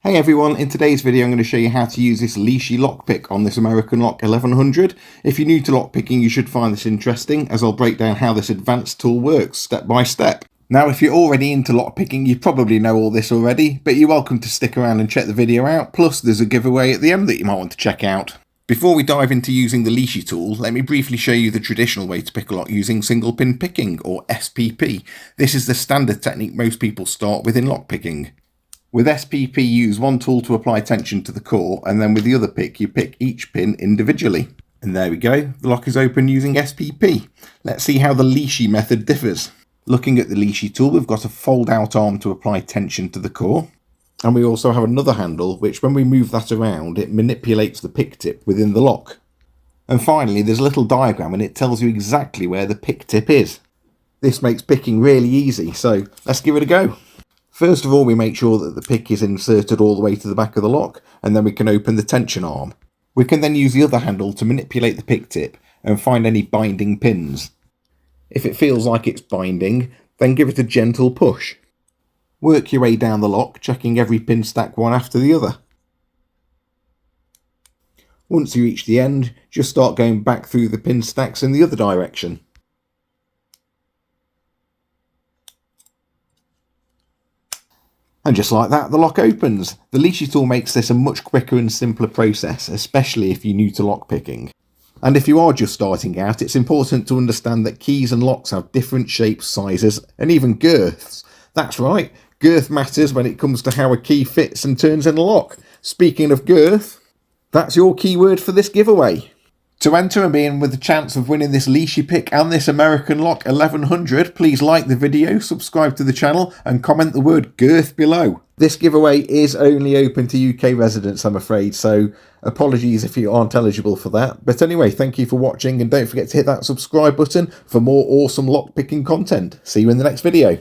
Hey everyone, in today's video I'm going to show you how to use this Lishi lockpick on this American Lock 1100. If you're new to lockpicking you should find this interesting, as I'll break down how this advanced tool works step by step. Now if you're already into lockpicking you probably know all this already, but you're welcome to stick around and check the video out, plus there's a giveaway at the end that you might want to check out. Before we dive into using the Lishi tool, let me briefly show you the traditional way to pick a lock using single pin picking, or SPP. This is the standard technique most people start with in lockpicking. With SPP, you use one tool to apply tension to the core, and then with the other pick, you pick each pin individually. And there we go, the lock is open using SPP. Let's see how the Lishi method differs. Looking at the Lishi tool, we've got a fold-out arm to apply tension to the core. And we also have another handle, which when we move that around, it manipulates the pick tip within the lock. And finally, there's a little diagram and it tells you exactly where the pick tip is. This makes picking really easy, so let's give it a go. First of all, we make sure that the pick is inserted all the way to the back of the lock, and then we can open the tension arm. We can then use the other handle to manipulate the pick tip and find any binding pins. If it feels like it's binding, then give it a gentle push. Work your way down the lock, checking every pin stack one after the other. Once you reach the end, just start going back through the pin stacks in the other direction. And just like that, the lock opens. The Lishi tool makes this a much quicker and simpler process, especially if you're new to lockpicking. And if you are just starting out, it's important to understand that keys and locks have different shapes, sizes, and even girths. That's right, girth matters when it comes to how a key fits and turns in a lock. Speaking of girth, that's your keyword for this giveaway. To enter and be in with the chance of winning this Lishi pick and this American Lock 1100, please like the video, subscribe to the channel and comment the word girth below. This giveaway is only open to UK residents, I'm afraid, so apologies if you aren't eligible for that. But anyway, thank you for watching and don't forget to hit that subscribe button for more awesome lockpicking content. See you in the next video.